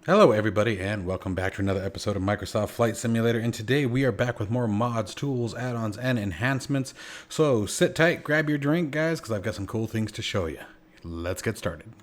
Hello everybody and welcome back to another episode of Microsoft Flight Simulator, and today we are back with more mods, tools, add-ons, and enhancements. So sit tight, grab your drink guys, because I've got some cool things to show you. Let's get started.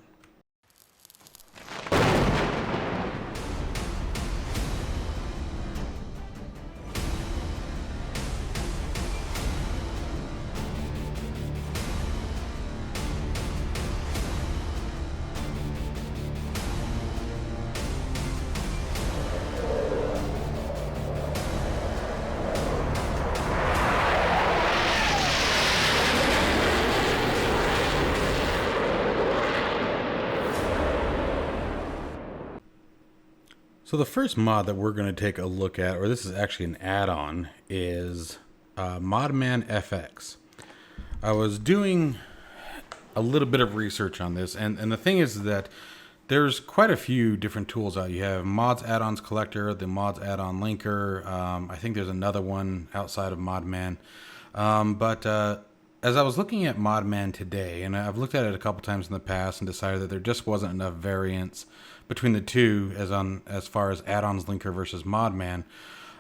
So the first mod that we're going to take a look at, or this is actually an add-on, is ModMan FX. I was doing a little bit of research on this, and the thing is that there's quite a few different tools out. You have Mods Add-ons Collector, the Mods Add-on Linker. I think there's another one outside of ModMan. But as I was looking at ModMan today, and I've looked at it a couple times in the past and decided that there just wasn't enough variance between the two as far as add-ons linker versus ModMan,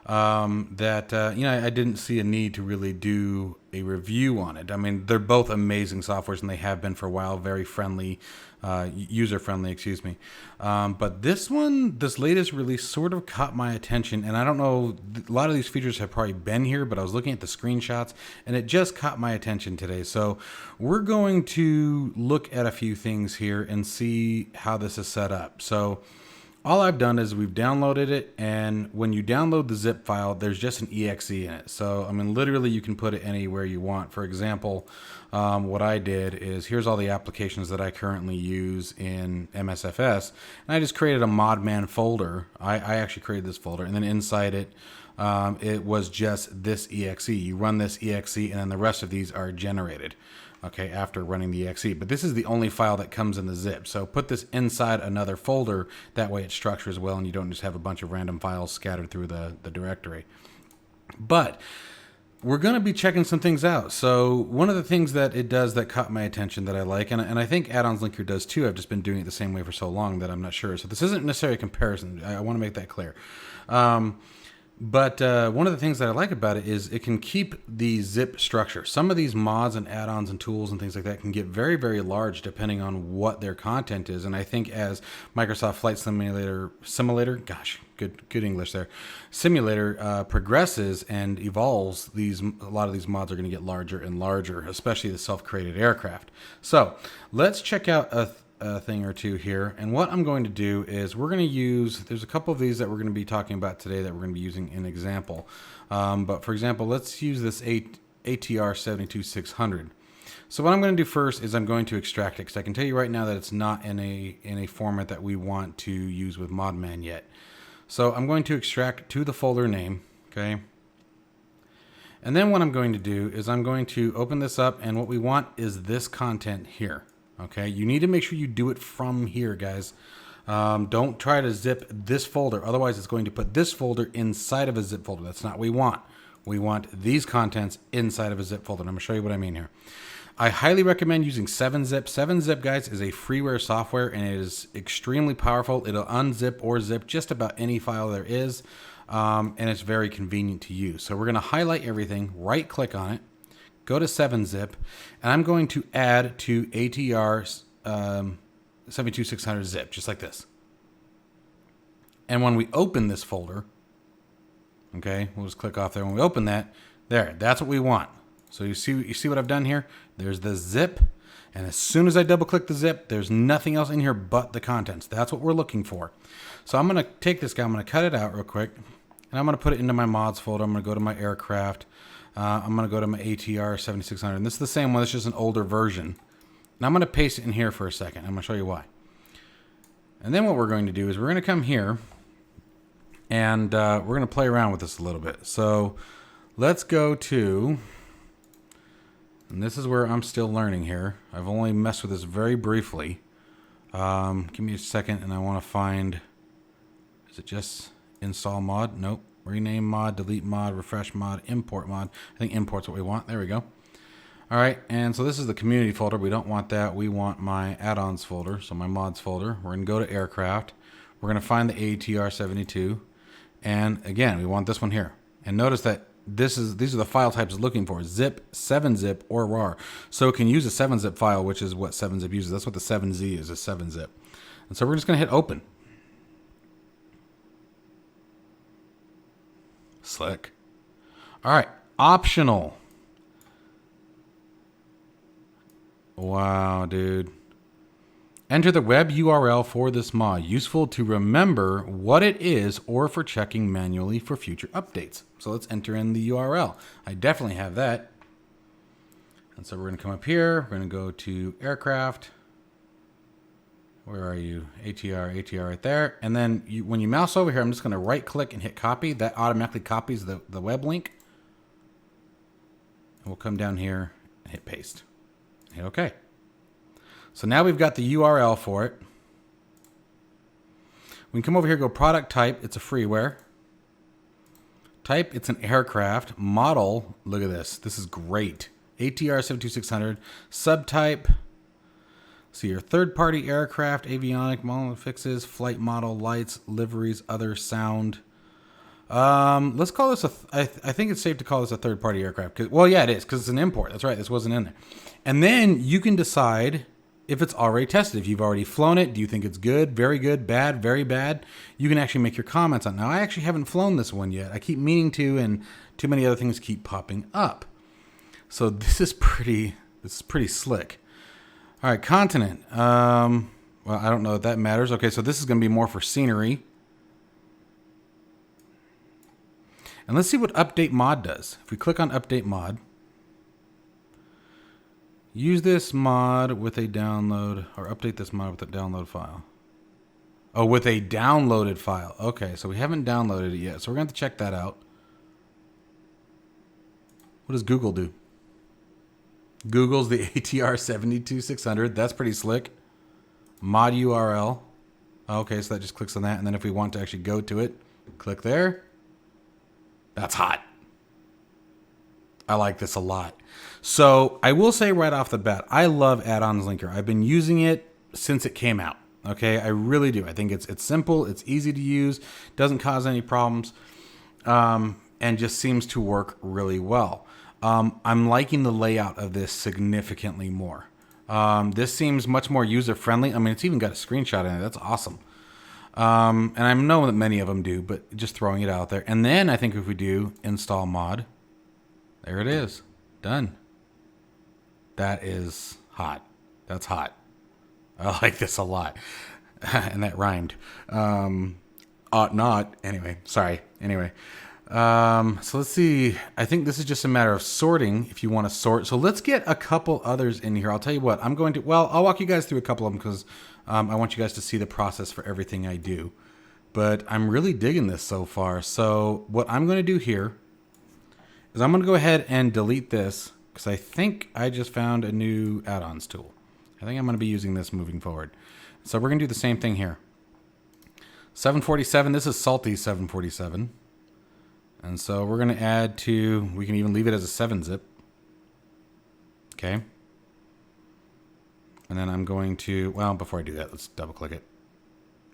I didn't see a need to really do a review on it. I mean, they're both amazing softwares, and they have been for a while, very friendly, user-friendly, excuse me. But this latest release sort of caught my attention, and I don't know, a lot of these features have probably been here, but I was looking at the screenshots, and it just caught my attention today. So we're going to look at a few things here and see how this is set up. So all I've done is we've downloaded it, and when you download the zip file, there's just an exe in it. So, I mean, literally you can put it anywhere you want. For example, what I did is here's all the applications that I currently use in MSFS, and I just created a ModMan folder. I actually created this folder, and then inside it, it was just this exe. You run this exe, and then the rest of these are generated, okay, after running the exe. But this is the only file that comes in the zip. So put this inside another folder. That way it structures well, and you don't just have a bunch of random files scattered through the directory. But we're going to be checking some things out. So one of the things that it does that caught my attention that I like, and I think Addons Linker does too, I've just been doing it the same way for so long that I'm not sure. So this isn't necessarily a comparison. I want to make that clear. But one of the things that I like about it is it can keep the zip structure. Some of these mods and add-ons and tools and things like that can get very, very large depending on what their content is. And I think as Microsoft Flight Simulator, gosh, good English there, Simulator progresses and evolves, a lot of these mods are going to get larger and larger, especially the self-created aircraft. So let's check out a thing or two here, and what I'm going to do is we're going to use, there's a couple of these that we're going to be talking about today that we're going to be using in example, but for example, let's use this ATR 72600. So what I'm going to do first is I'm going to extract it, because I can tell you right now that it's not in a format that we want to use with ModMan yet. So I'm going to extract to the folder name, okay, and then what I'm going to do is I'm going to open this up, and what we want is this content here. Okay, you need to make sure you do it from here, guys. Don't try to zip this folder. Otherwise, it's going to put this folder inside of a zip folder. That's not what we want. We want these contents inside of a zip folder. And I'm going to show you what I mean here. I highly recommend using 7-Zip. 7-Zip, guys, is a freeware software, and it is extremely powerful. It'll unzip or zip just about any file there is, and it's very convenient to use. So we're going to highlight everything, right-click on it, go to 7-Zip, and I'm going to add to ATR 72600 zip, just like this. And when we open this folder, okay, we'll just click off there. When we open that, that's what we want. So you see what I've done here? There's the zip, and as soon as I double click the zip, there's nothing else in here but the contents. That's what we're looking for. So I'm going to take this guy, I'm going to cut it out real quick, and I'm going to put it into my mods folder. I'm going to go to my aircraft. I'm going to go to my ATR 7600, and this is the same one. It's just an older version. And I'm going to paste it in here for a second. I'm going to show you why. And then what we're going to do is we're going to come here, and we're going to play around with this a little bit. So let's go to, and this is where I'm still learning here. I've only messed with this very briefly. Give me a second, and I want to find, is it just install mod? Nope. Rename mod, delete mod, refresh mod, import mod. I think import's what we want. There we go. All right, and so this is the community folder. We don't want that. We want my add-ons folder, so my mods folder. We're going to go to aircraft. We're going to find the ATR72. And again, we want this one here. And notice that these are the file types it's looking for: zip, 7-zip, or RAR. So it can use a 7-zip file, which is what 7-zip uses. That's what the 7Z is, a 7-zip. And so we're just going to hit open. Slick. All right, optional. Wow, dude. Enter the web URL for this mod. Useful to remember what it is or for checking manually for future updates. So let's enter in the URL. I definitely have that. And so we're going to come up here. We're going to go to aircraft. Where are you? ATR right there. And then when you mouse over here, I'm just going to right click and hit copy. That automatically copies the web link. And we'll come down here and hit paste. Hit OK. So now we've got the URL for it. We can come over here, go product type. It's a freeware. Type, it's an aircraft. Model, look at this. This is great. ATR 72600. Subtype. See your third-party aircraft, avionic model fixes, flight model, lights, liveries, other sound. Let's call this I think it's safe to call this a third-party aircraft. Well, yeah, it is, because it's an import. That's right. This wasn't in there. And then you can decide if it's already tested. If you've already flown it, do you think it's good, very good, bad, very bad? You can actually make your comments on it. Now, I actually haven't flown this one yet. I keep meaning to, and too many other things keep popping up. So this is pretty slick. All right, continent. Well, I don't know if that matters. Okay, so this is going to be more for scenery. And let's see what update mod does. If we click on update mod, use this mod with a download, or update this mod with a download file. Oh, with a downloaded file. Okay, so we haven't downloaded it yet, so we're going to have to check that out. What does Google do? Google's the ATR 72600. That's pretty slick. Mod URL. Okay, so that just clicks on that, and then if we want to actually go to it, click there. That's hot. I like this a lot. So I will say right off the bat, I love Addons Linker. I've been using it since it came out. Okay, I really do. I think it's simple, it's easy to use, doesn't cause any problems, and just seems to work really well. I'm liking the layout of this significantly more. This seems much more user-friendly. I mean, it's even got a screenshot in it. That's awesome. And I know that many of them do, but just throwing it out there. And then I think if we do install mod, there it is. Done. That is hot. That's hot. I like this a lot. And that rhymed. Ought not. Anyway, sorry. Anyway. So let's see. I think this is just a matter of sorting if you want to sort. So let's get a couple others in here. I'll tell you what. I'll walk you guys through a couple of them because I want you guys to see the process for everything I do. But I'm really digging this so far. So what I'm going to do here is I'm going to go ahead and delete this because I think I just found a new add-ons tool. I think I'm going to be using this moving forward. So we're going to do the same thing here. 747. This is Salty 747. And so we're going to add to, we can even leave it as a 7-zip. Okay. And then I'm going to, well, before I do that, let's double click it.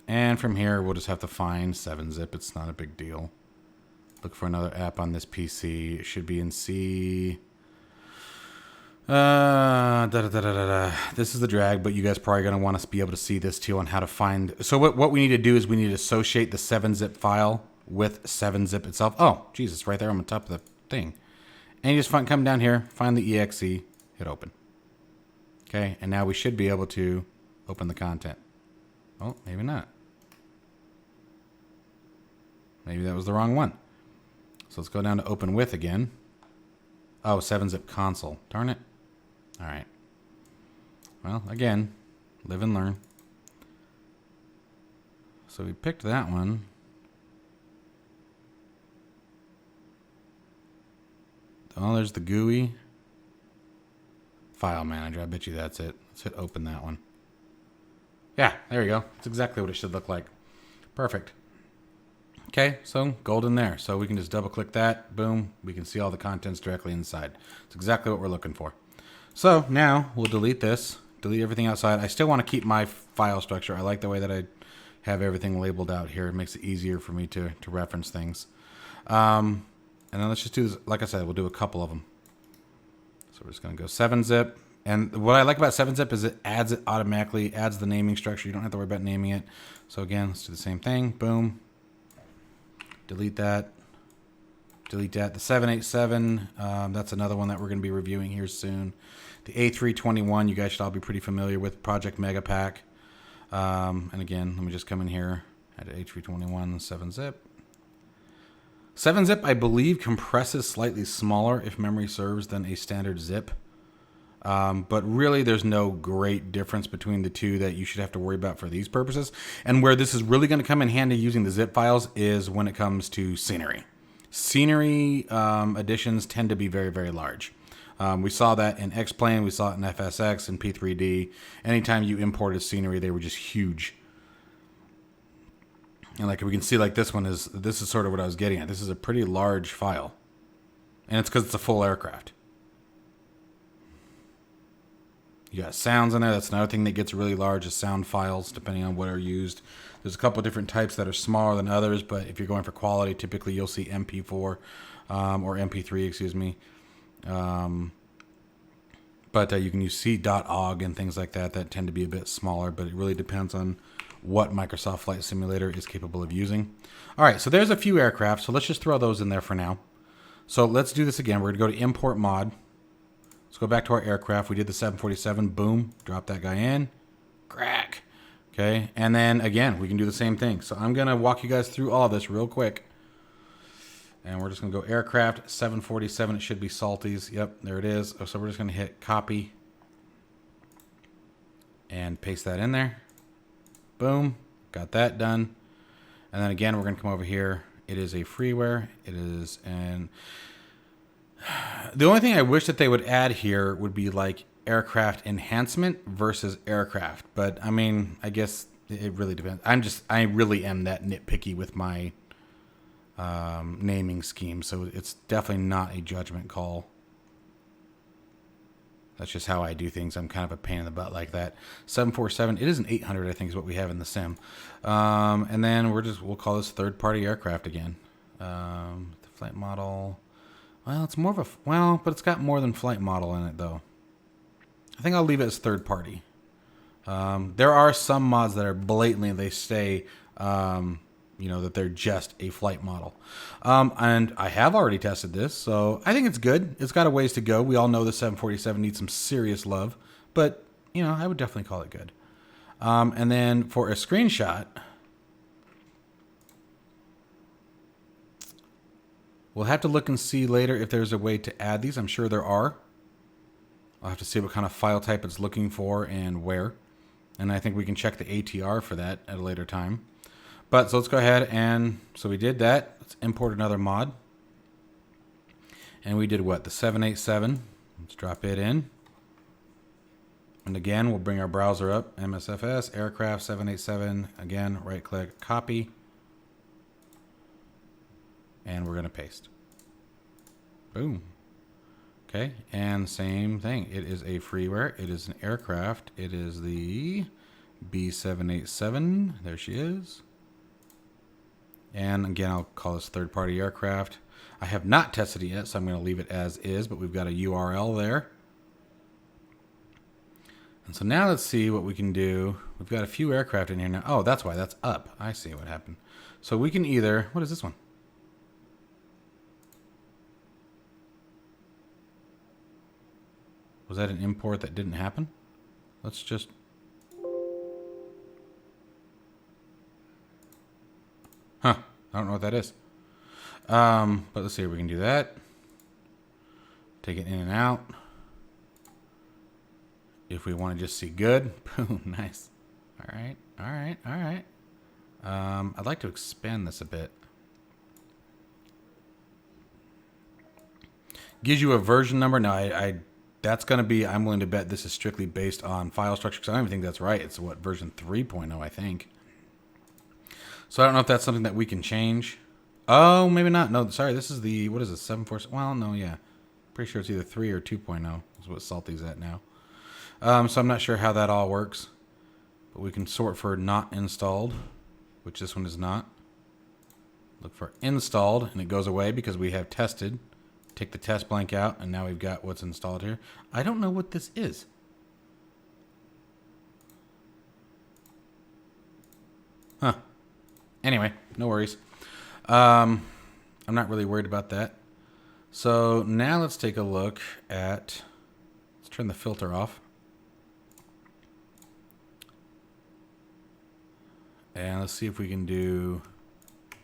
And from here, we'll just have to find 7-zip. It's not a big deal. Look for another app on this PC. It should be in C. This is the drag, but you guys probably going to want to be able to see this too on how to find. So what we need to do is we need to associate the 7-zip file with 7-zip itself. Oh, Jesus, right there on the top of the thing. And you just come down here, find the exe, hit open. Okay, and now we should be able to open the content. Oh, maybe not. Maybe that was the wrong one. So let's go down to open with again. Oh, 7-zip console. Darn it. All right. Well, again, live and learn. So we picked that one. Oh, there's the GUI. File manager. I bet you that's it. Let's hit open that one. Yeah, there you go. That's exactly what it should look like. Perfect. Okay, so golden there. So we can just double click that. Boom. We can see all the contents directly inside. It's exactly what we're looking for. So now we'll delete this. Delete everything outside. I still want to keep my file structure. I like the way that I have everything labeled out here. It makes it easier for me to reference things. And then let's just do this. Like I said, we'll do a couple of them. So we're just going to go 7-zip. And what I like about 7-zip is it adds it automatically, adds the naming structure. You don't have to worry about naming it. So again, let's do the same thing. Boom. Delete that. Delete that. The 787, that's another one that we're going to be reviewing here soon. The A321, you guys should all be pretty familiar with. Project Mega Pack. And again, let me just come in here. Add A321, 7-zip. 7-zip, I believe, compresses slightly smaller, if memory serves, than a standard zip. But really, there's no great difference between the two that you should have to worry about for these purposes. And where this is really going to come in handy using the zip files is when it comes to scenery. Scenery additions tend to be very, very large. We saw that in X-Plane, we saw it in FSX and P3D. Anytime you imported scenery, they were just huge. And like we can see, like this is sort of what I was getting at. This is a pretty large file. And it's because it's a full aircraft. You got sounds in there. That's another thing that gets really large is sound files, depending on what are used. There's a couple of different types that are smaller than others, but if you're going for quality, typically you'll see MP4 or MP3, excuse me. But you can use C.OG and things like that that tend to be a bit smaller, but it really depends on what Microsoft Flight Simulator is capable of using. All right, so there's a few aircraft, so let's just throw those in there for now. So let's do this again. We're going to go to Import Mod. Let's go back to our aircraft. We did the 747. Boom. Drop that guy in. Crack. Okay, and then again, we can do the same thing. So I'm going to walk you guys through all of this real quick. And we're just going to go aircraft 747. It should be Salties. Yep, there it is. So we're just going to hit copy and paste that in there. Boom. Got that done. And then again, we're going to come over here. It is a freeware. It is an... The only thing I wish that they would add here would be like aircraft enhancement versus aircraft. But I mean, I guess it really depends. I really am that nitpicky with my naming scheme. So it's definitely not a judgment call. That's just how I do things. I'm kind of a pain in the butt like that. 747, it is an 800, I think is what we have in the sim. And then we'll call this third-party aircraft again. The flight model, well, it's more of a, but it's got more than flight model in it though. I think I'll leave it as third-party. There are some mods that are blatantly, they say, that they're just a flight model. And I have already tested this, so I think it's good. It's got a ways to go. We all know the 747 needs some serious love, but, I would definitely call it good. And then for a screenshot, we'll have to look and see later if there's a way to add these. I'm sure there are. I'll have to see what kind of file type it's looking for and where. And I think we can check the ATR for that at a later time. But so let's go ahead and, so we did that. Let's import another mod. And we did what? The 787. Let's drop it in. And again, we'll bring our browser up. MSFS, aircraft 787. Again, right click, copy. And we're going to paste. Boom. Okay, and same thing. It is a freeware. It is an aircraft. It is the B787. There she is. And again, I'll call this third-party aircraft. I have not tested it yet, so I'm going to leave it as is, but we've got a URL there. And so now let's see what we can do. We've got a few aircraft in here now. Oh, that's why. That's up. I see what happened. So we can either... What is this one? Was that an import that didn't happen? Let's just... Huh. I don't know what that is. But let's see if we can do that. Take it in and out. If we want to just see good. Boom. Nice. All right. All right. All right. I'd like to expand this a bit. Gives you a version number. Now, that's going to be, I'm willing to bet this is strictly based on file structure, because I don't even think that's right. It's what, version 3.0, I think. So I don't know if that's something that we can change. Oh, maybe not. No, sorry. This is the, what is it, 747? Well, no, yeah. Pretty sure it's either 3 or 2.0 is what Salty's at now. So I'm not sure how that all works. But we can sort for not installed. which this one is not. Look for installed, and it goes away because we have tested. Take the test blank out, and now we've got what's installed here. I don't know what this is. Huh. Anyway, no worries. I'm not really worried about that. So now let's take a look at, let's turn the filter off. And let's see if we can do,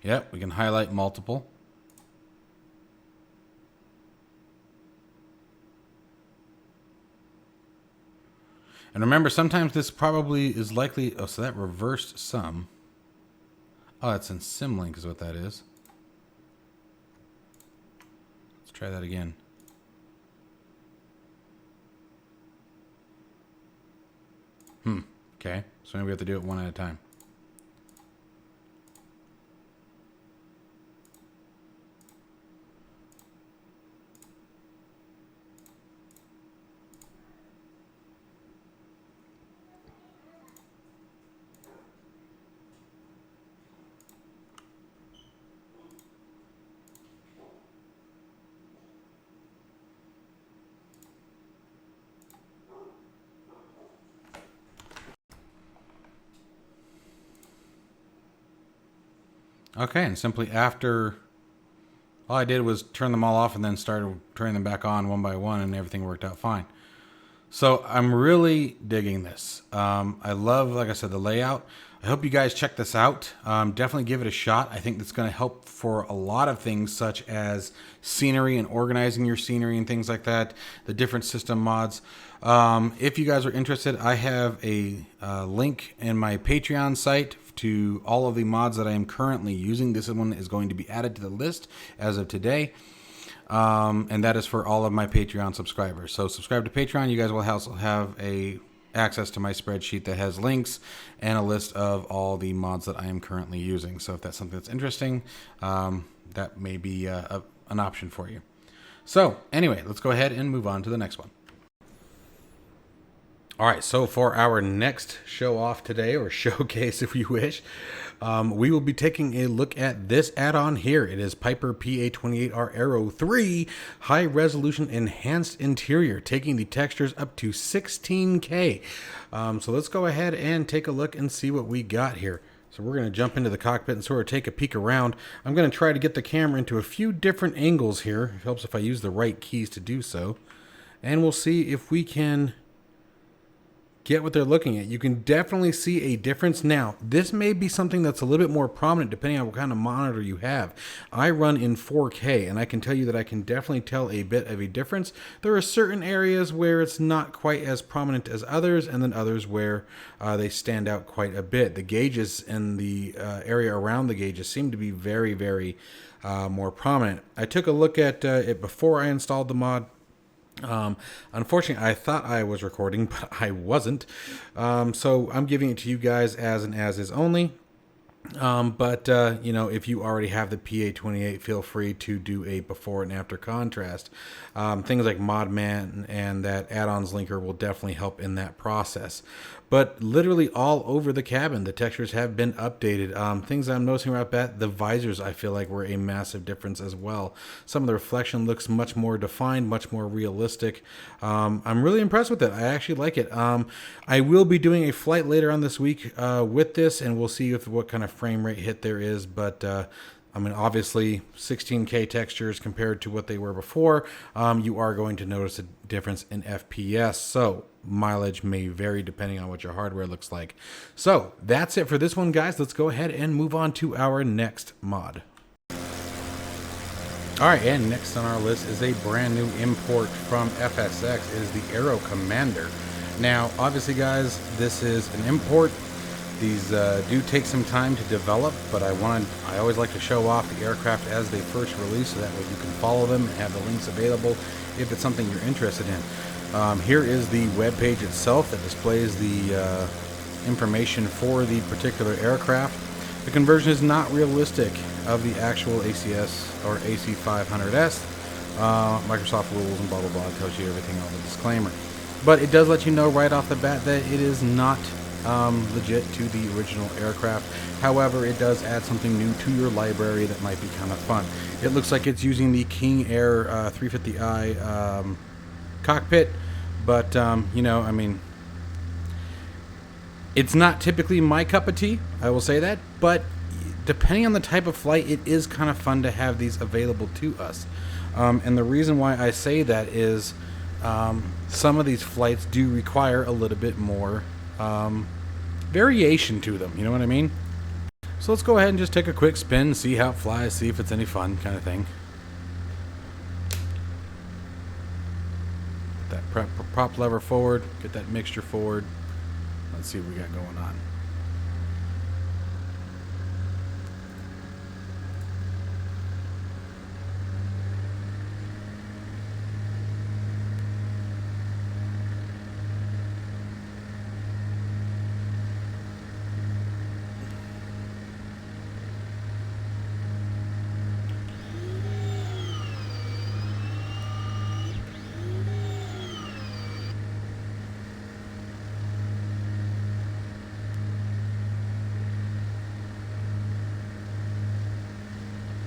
yep, we can highlight multiple. And remember, sometimes this probably is likely, oh, so that reversed some. Oh, that's in Symlink is what that is. Let's try that again. Okay, so maybe we have to do it one at a time. Okay, and simply after, all I did was turn them all off and then started turning them back on one by one, and everything worked out fine. So I'm really digging this. I love, like I said, the layout. I hope you guys check this out. Definitely give it a shot. I think that's going to help for a lot of things, such as scenery and organizing your scenery and things like that, the different system mods. If you guys are interested, I have a link in my Patreon site to all of the mods that I am currently using. This one is going to be added to the list as of today. And that is for all of my Patreon subscribers. So subscribe to Patreon. You guys will also have access to my spreadsheet that has links and a list of all the mods that I am currently using. So if that's something that's interesting, that may be an option for you. So anyway, let's go ahead and move on to the next one. All right, so for our next show off today, or showcase if you wish, we will be taking a look at this add-on here. It is Piper PA28R Aero 3 High Resolution Enhanced Interior, taking the textures up to 16K. So let's go ahead and take a look and see what we got here. So we're going to jump into the cockpit and sort of take a peek around. I'm going to try to get the camera into a few different angles here. It helps if I use the right keys to do so. And we'll see if we can get what they're looking at. You can definitely see a difference. Now, this may be something that's a little bit more prominent depending on what kind of monitor you have. I run in 4K, and I can tell you that I can definitely tell a bit of a difference. There are certain areas where it's not quite as prominent as others, and then others where they stand out quite a bit. The gauges and the area around the gauges seem to be very, very more prominent. I took a look at it before I installed the mod. Unfortunately, I thought I was recording, but I wasn't. So I'm giving it to you guys as an as-is only. You know, if you already have the PA28, feel free to do a before and after contrast. Things like ModMan and that Addons linker will definitely help in that process. But literally all over the cabin, the textures have been updated. Things I'm noticing right about the visors, I feel like were a massive difference as well. Some of the reflection looks much more defined, much more realistic. I'm really impressed with it. I actually like it. I will be doing a flight later on this week with this, and we'll see what kind of frame rate hit there is. But I mean, obviously 16K textures compared to what they were before, you are going to notice a difference in FPS. So mileage may vary depending on what your hardware looks like. So that's it for this one, guys. Let's go ahead and move on to our next mod. All right, and next on our list is a brand new import from FSX. It is the Aero Commander. Now, obviously, guys, this is an import. These do take some time to develop, but I always like to show off the aircraft as they first release, so that way you can follow them and have the links available if it's something you're interested in. Here is the web page itself that displays the information for the particular aircraft. The conversion is not realistic of the actual ACS or AC500S. Microsoft rules and blah blah blah, it tells you everything, all the disclaimer. But it does let you know right off the bat that it is not legit to the original aircraft. However, it does add something new to your library that might be kind of fun. It looks like it's using the King Air 350i cockpit, but you know, I mean, it's not typically my cup of tea, I will say that, but depending on the type of flight, it is kind of fun to have these available to us. And the reason why I say that is some of these flights do require a little bit more variation to them, you know what I mean? So let's go ahead and just take a quick spin, see how it flies, see if it's any fun, kind of thing. Get that prop lever forward, get that mixture forward. Let's see what we got going on.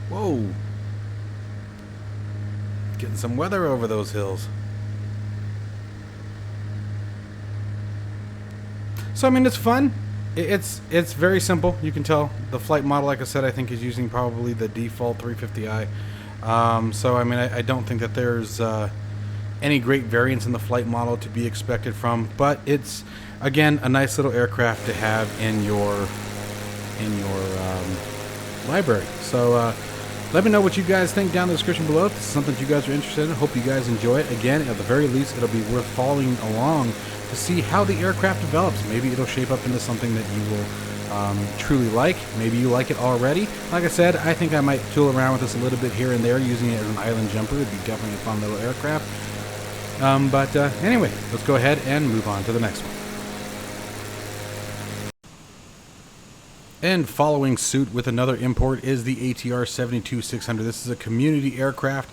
Whoa! Getting some weather over those hills. So I mean, it's fun. It's very simple. You can tell the flight model, like I said, I think is using probably the default 350i. So I mean, I don't think that there's any great variance in the flight model to be expected from, but it's again a nice little aircraft to have in your library. So let me know what you guys think down in the description below. If this is something that you guys are interested in, hope you guys enjoy it. Again, at the very least, it'll be worth following along to see how the aircraft develops. Maybe it'll shape up into something that you will truly like. Maybe you like it already. Like I said, I think I might tool around with this a little bit here and there, using it as an island jumper. It'd be definitely a fun little aircraft. But anyway, let's go ahead and move on to the next one. And following suit with another import is the ATR 72-600. This is a community aircraft,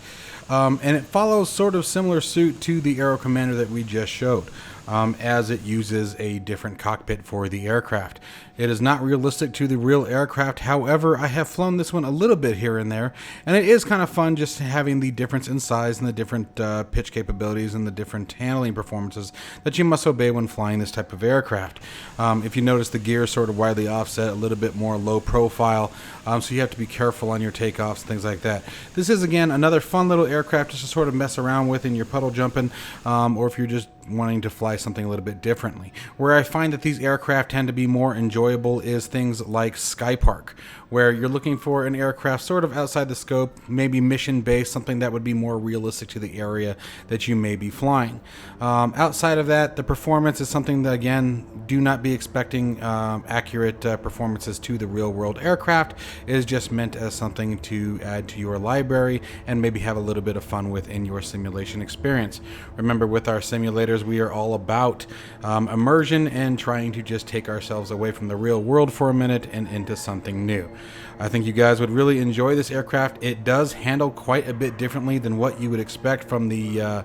and it follows sort of similar suit to the Aero Commander that we just showed, as it uses a different cockpit for the aircraft. It is not realistic to the real aircraft. However, I have flown this one a little bit here and there, and it is kind of fun just having the difference in size and the different pitch capabilities and the different handling performances that you must obey when flying this type of aircraft. If you notice, the gear is sort of widely offset, a little bit more low profile, so you have to be careful on your takeoffs and things like that. This is, again, another fun little aircraft just to sort of mess around with in your puddle jumping, or if you're just wanting to fly something a little bit differently. Where I find that these aircraft tend to be more enjoyable is things like Sky Park, where you're looking for an aircraft sort of outside the scope, maybe mission based, something that would be more realistic to the area that you may be flying. Outside of that, the performance is something that, again, do not be expecting accurate performances to the real world aircraft. It is just meant as something to add to your library and maybe have a little bit of fun with in your simulation experience. Remember, with our simulators, we are all about immersion and trying to just take ourselves away from the real world for a minute and into something new. I think you guys would really enjoy this aircraft. It does handle quite a bit differently than what you would expect from the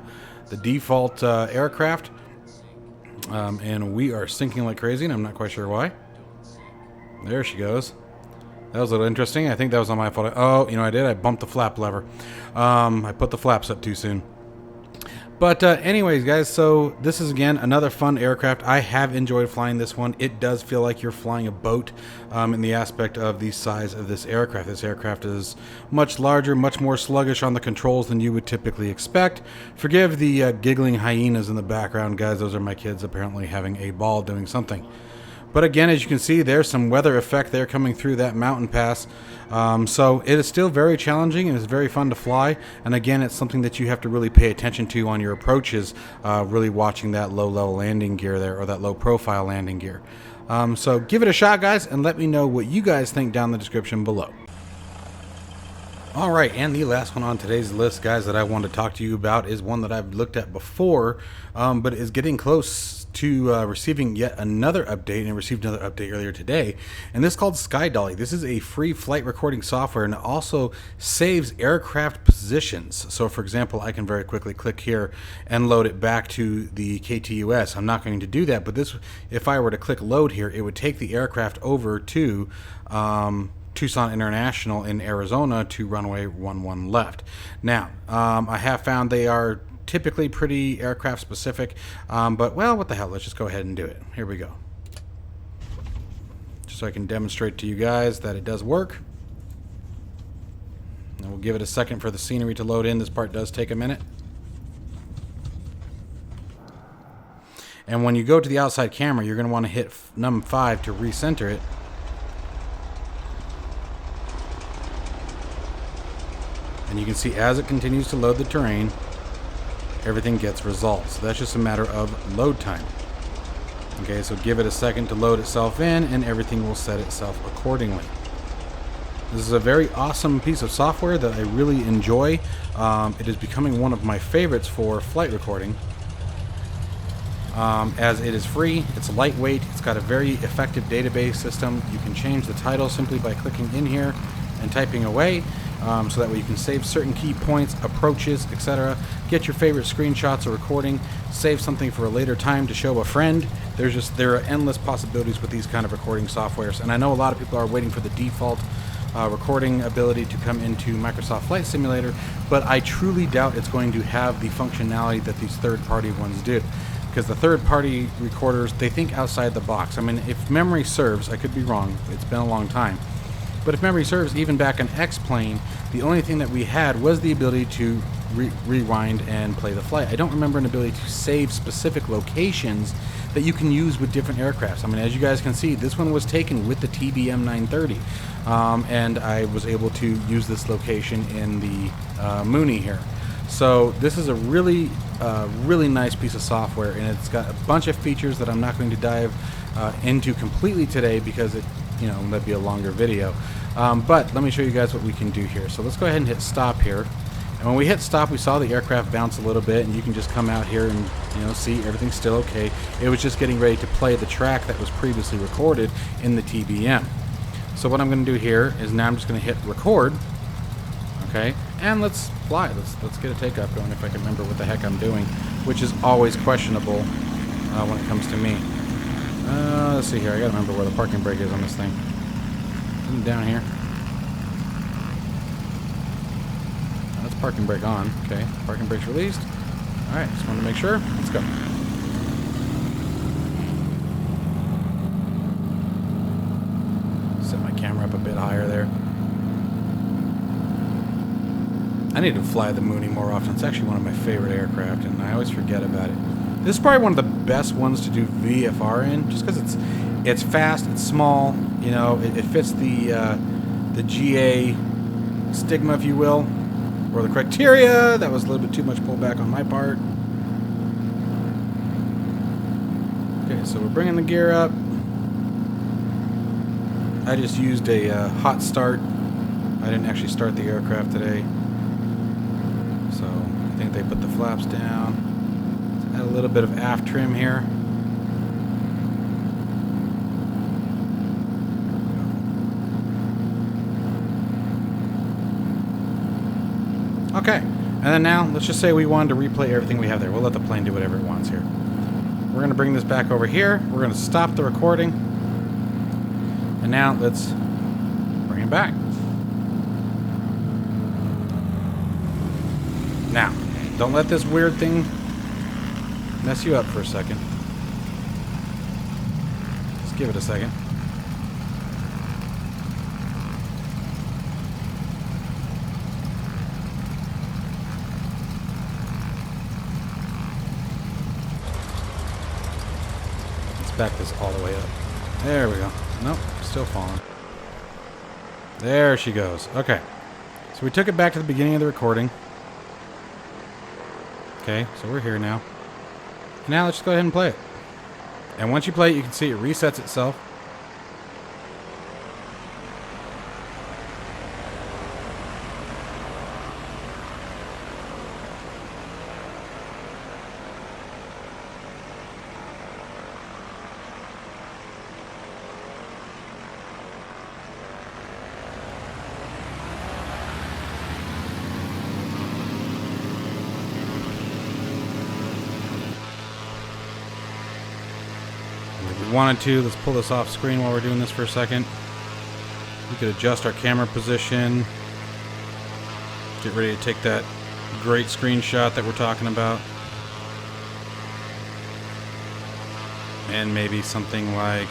default aircraft. And we are sinking like crazy, and I'm not quite sure why. There she goes. That was a little interesting. I think that was on my fault. Oh, you know, I did. I bumped the flap lever. I put the flaps up too soon. But anyways, guys, so this is, again, another fun aircraft. I have enjoyed flying this one. It does feel like you're flying a boat in the aspect of the size of this aircraft. This aircraft is much larger, much more sluggish on the controls than you would typically expect. Forgive the giggling hyenas in the background, guys. Those are my kids apparently having a ball doing something. But again, as you can see, there's some weather effect there coming through that mountain pass. So it is still very challenging and it's very fun to fly. And again, it's something that you have to really pay attention to on your approaches, really watching that low level landing gear there, or that low profile landing gear. So give it a shot, guys, and let me know what you guys think down in the description below. Alright, and the last one on today's list, guys, that I wanted to talk to you about is one that I've looked at before, but is getting close to receiving yet another update, and I received another update earlier today, and this is called SkyDolly. This is a free flight recording software, and it also saves aircraft positions. So for example, I can very quickly click here and load it back to the KTUS. I'm not going to do that, but this, if I were to click load here, it would take the aircraft over to Tucson International in Arizona to runway 11 left. Now, I have found they are typically pretty aircraft specific, but well, what the hell, let's just go ahead and do it. Here we go. Just so I can demonstrate to you guys that it does work. And we'll give it a second for the scenery to load in. This part does take a minute. And when you go to the outside camera, you're going to want to hit num 5 to recenter it. And you can see as it continues to load the terrain, everything gets resolved. So that's just a matter of load time. Okay, so give it a second to load itself in, and everything will set itself accordingly. This is a very awesome piece of software that I really enjoy. It is becoming one of my favorites for flight recording, as it is free, it's lightweight, it's got a very effective database system. You can change the title simply by clicking in here and typing away. So that way you can save certain key points, approaches, etc. Get your favorite screenshots or recording, save something for a later time to show a friend. There are endless possibilities with these kind of recording softwares, and I know a lot of people are waiting for the default recording ability to come into Microsoft Flight Simulator, but I truly doubt it's going to have the functionality that these third-party ones do. Because the third-party recorders, they think outside the box. I mean, if memory serves, I could be wrong, it's been a long time, but if memory serves, even back in X-Plane, the only thing that we had was the ability to rewind and play the flight. I don't remember an ability to save specific locations that you can use with different aircrafts. I mean, as you guys can see, this one was taken with the TBM 930, and I was able to use this location in the Mooney here. So this is a really nice piece of software, and it's got a bunch of features that I'm not going to dive into completely today because that'd be a longer video. But let me show you guys what we can do here. So let's go ahead and hit stop here. And when we hit stop, we saw the aircraft bounce a little bit, and you can just come out here and see everything's still okay. It was just getting ready to play the track that was previously recorded in the TBM. So what I'm going to do here is now I'm just going to hit record. Okay, and let's fly. Let's get a takeoff going if I can remember what the heck I'm doing, which is always questionable when it comes to me. Let's see here. I gotta remember where the parking brake is on this thing. Isn't it down here? That's parking brake on. Okay, parking brake's released. All right, just wanted to make sure. Let's go. Set my camera up a bit higher there. I need to fly the Mooney more often. It's actually one of my favorite aircraft, and I always forget about it. This is probably one of the best ones to do VFR in, just because it's fast, it's small, it fits the GA stigma, if you will, or the criteria. That was a little bit too much pullback on my part. Okay, so we're bringing the gear up. I just used a hot start. I didn't actually start the aircraft today. So I think they put the flaps down. Let's add a little bit of aft trim here. Okay, and then now let's just say we wanted to replay everything we have there. We'll let the plane do whatever it wants here. We're going to bring this back over here. We're going to stop the recording. And now let's bring it back. Now, don't let this weird thing mess you up for a second. Just give it a second. Let's back this all the way up. There we go. Nope, still falling. There she goes. Okay. So we took it back to the beginning of the recording. Okay, so we're here now. Now let's just go ahead and play it. And once you play it, you can see it resets itself. wanted to, let's pull this off screen while we're doing this for a second. We could adjust our camera position. Get ready to take that great screenshot that we're talking about. And maybe something like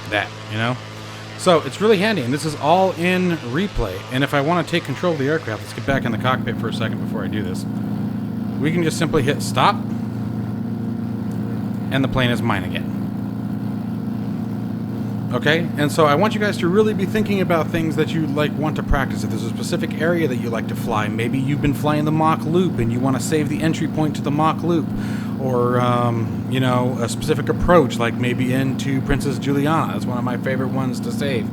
that, you know? So it's really handy, and this is all in replay. And if I want to take control of the aircraft, let's get back in the cockpit for a second before I do this. We can just simply hit stop, and the plane is mine again. Okay, and so I want you guys to really be thinking about things that you want to practice. If there's a specific area that you like to fly, maybe you've been flying the Mach loop and you want to save the entry point to the Mach loop, or you know, a specific approach, like maybe into Princess Juliana. That's one of my favorite ones to save.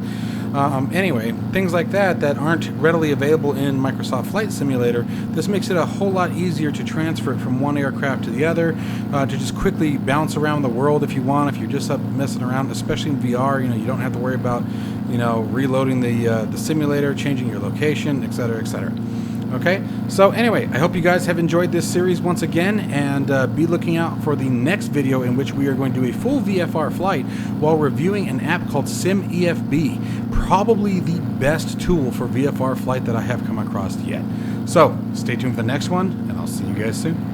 Anyway, things like that aren't readily available in Microsoft Flight Simulator. This makes it a whole lot easier to transfer it from one aircraft to the other, to just quickly bounce around the world if you want, if you're just up messing around, especially in VR. You know, you don't have to worry about, you know, reloading the simulator, changing your location, etc., etc. Okay, so anyway, I hope you guys have enjoyed this series once again, and be looking out for the next video in which we are going to do a full VFR flight while reviewing an app called SimEFB, probably the best tool for VFR flight that I have come across yet. So stay tuned for the next one, and I'll see you guys soon.